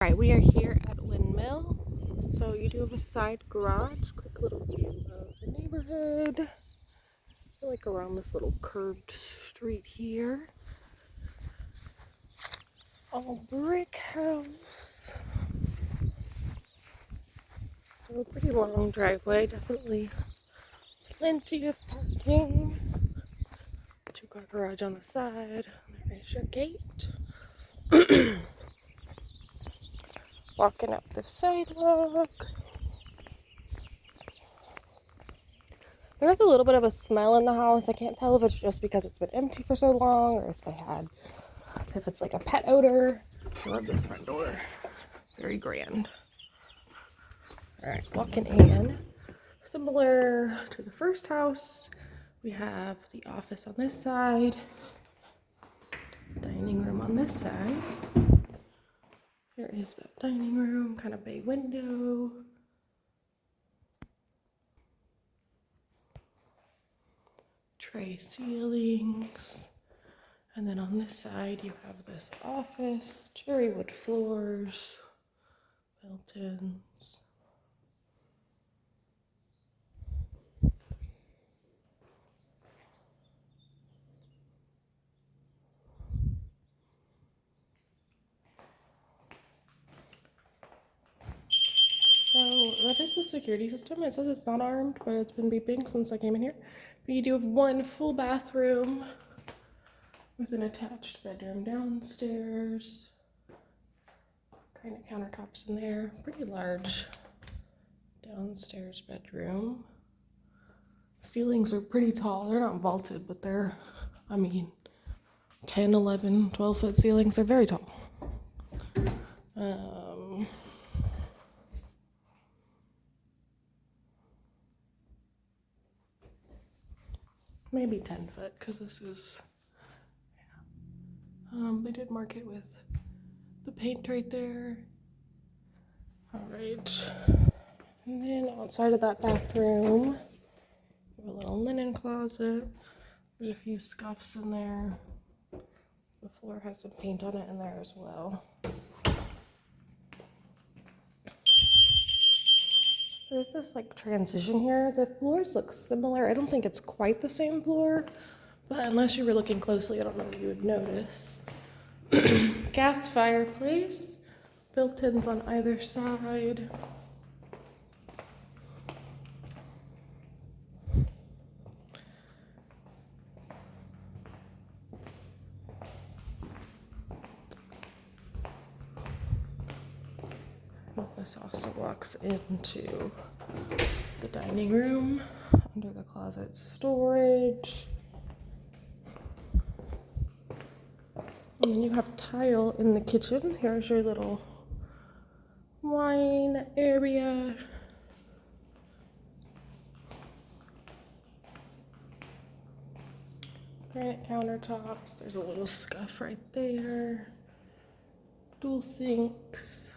Alright, we are here at Windmill. So you do have a side garage. Quick little view of the neighborhood. Like around this little curved street here. All brick house. So a pretty long driveway, definitely plenty of parking. 2-car garage on the side. There's your gate. Walking up the sidewalk. There's a little bit of a smell in the house. I can't tell if it's just because it's been empty for so long or if it's like a pet odor. I love this front door. Very grand. Alright, walking in. Similar to the first house, we have the office on this side, dining room on this side. There is that dining room, kind of bay window. Tray ceilings. And then on this side you have this office, cherry wood floors, built-ins. So that is the security system. It says it's not armed, but it's been beeping since I came in here. But you do have one full bathroom with an attached bedroom downstairs. Kind of countertops in there. Pretty large downstairs bedroom. Ceilings are pretty tall. They're not vaulted, but they're, 10, 11, 12-foot ceilings. They're very tall. Maybe 10 foot, because this is, they did mark it with the paint right there. All right. And then outside of that bathroom, we have a little linen closet. There's a few scuffs in there. The floor has some paint on it in there as well. So there's this like transition here. The floors look similar. I don't think it's quite the same floor, but unless you were looking closely, I don't know if you would notice. Gas fireplace, built-ins on either side. This also walks into the dining room, under the closet storage. And then you have tile in the kitchen. Here's your little wine area. Granite countertops. There's a little scuff right there. Dual sinks.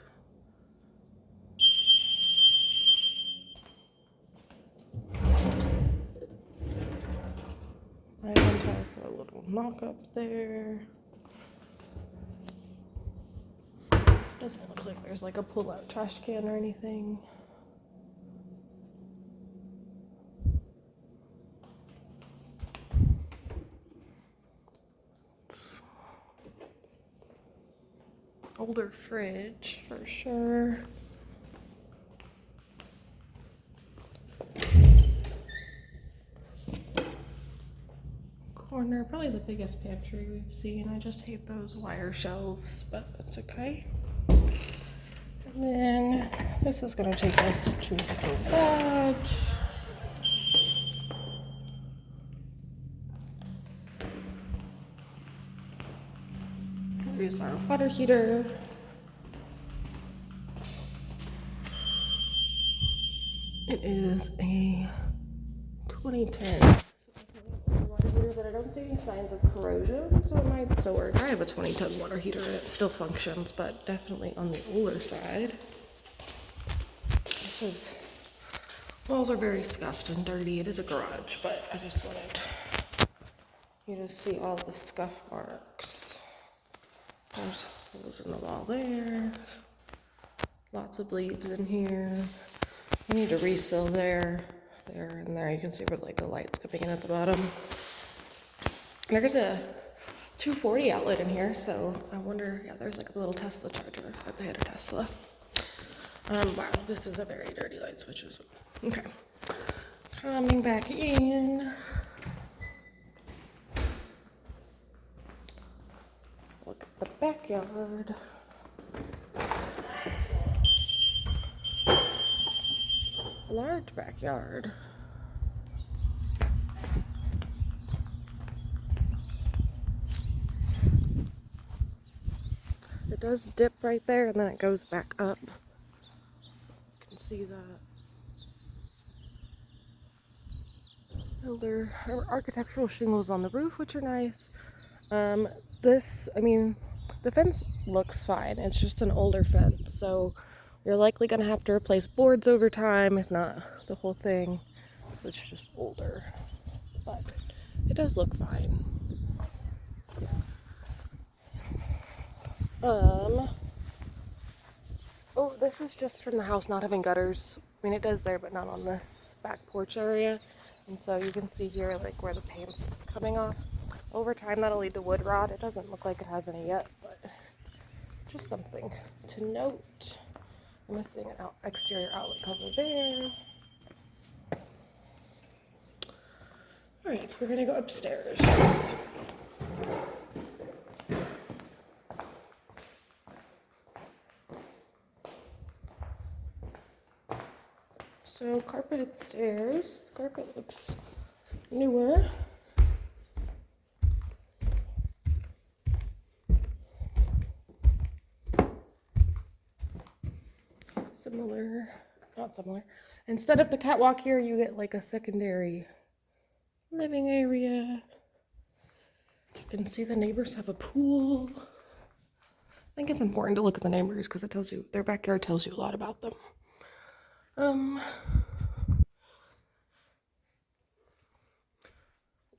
Island has a little knock up there. Doesn't look like there's like a pull-out trash can or anything. Older fridge for sure. Corner, probably the biggest pantry we've seen. I just hate those wire shelves, but that's okay. And then this is gonna take us to the garage. Here's our water heater. It is a 2010 water heater, but I don't see any signs of corrosion, so it might still work. I have a 2010 water heater and it still functions, but definitely on the older side. Walls are very scuffed and dirty. It is a garage, but I just wanted you to see all the scuff marks. There's holes in the wall there. Lots of leaves in here. I need to reseal there, and there. You can see where like the light's coming in at the bottom. There's a 240 outlet in here, so I wonder, yeah, there's like a little Tesla charger, but they had a Tesla. Wow, this is a very dirty light switch as well. Okay. Coming back in. Look at the backyard. Large backyard. It does dip right there and then it goes back up. You can see that. Older architectural shingles on the roof, which are nice. The fence looks fine. It's just an older fence, so you're likely gonna have to replace boards over time, if not the whole thing. It's just older, but it does look fine. Oh, this is just from the house not having gutters. I mean, it does there, but not on this back porch area. And so you can see here, like, where the paint's coming off. Over time, that'll lead to wood rot. It doesn't look like it has any yet, but just something to note. I'm missing an exterior outlet cover there. All right, so we're gonna go upstairs. So carpeted stairs. The carpet looks newer. Not similar. Instead of the catwalk here, you get like a secondary living area. You can see the neighbors have a pool. I think it's important to look at the neighbors because it tells you, their backyard tells you a lot about them.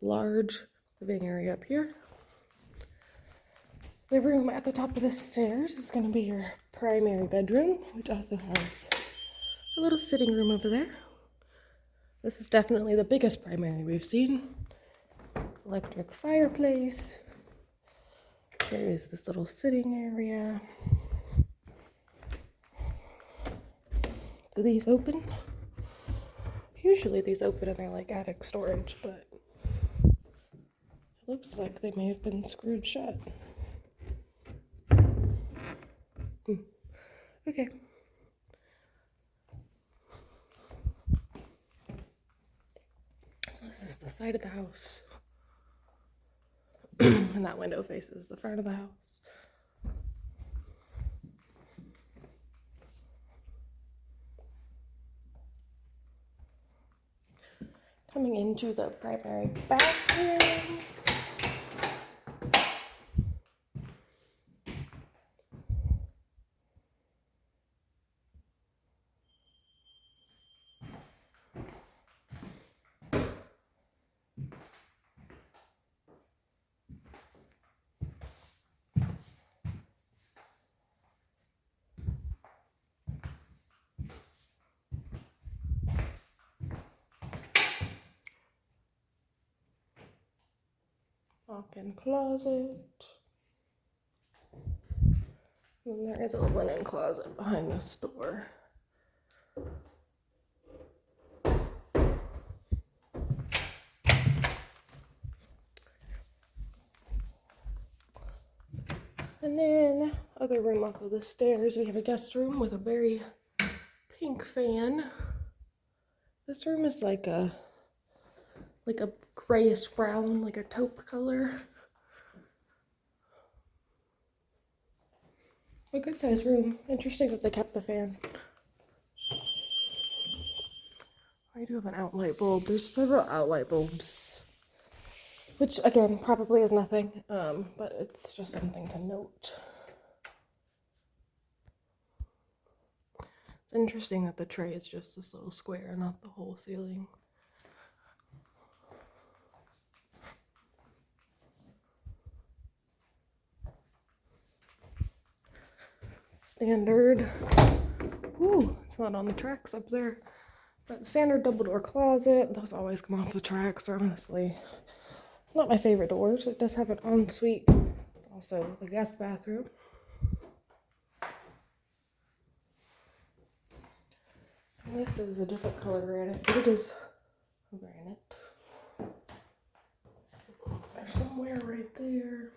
Large living area up here. The room at the top of the stairs is going to be your primary bedroom, which also has a little sitting room over there. This is definitely the biggest primary we've seen. Electric fireplace. There is this little sitting area. Do these open? Usually these open and they're like attic storage, but it looks like they may have been screwed shut. Okay. So this is the side of the house. And that window faces the front of the house. Coming into the primary bathroom. Walk-in closet. And there is a linen closet behind this door. And then, other room off of the stairs, we have a guest room with a very pink fan. This room is like a grayish brown, like a taupe color. A good sized room. Interesting that they kept the fan. I do have an outlight bulb. There's several outlight bulbs, which again probably is nothing, but it's just something to note. It's interesting that the tray is just this little square, not the whole ceiling. Standard Ooh, it's not on the tracks up there. But standard double door closet. Those always come off the tracks. They're honestly not my favorite doors. It does have an ensuite. It's also the guest bathroom. And this is a different color granite, but it is granite. There's somewhere right there.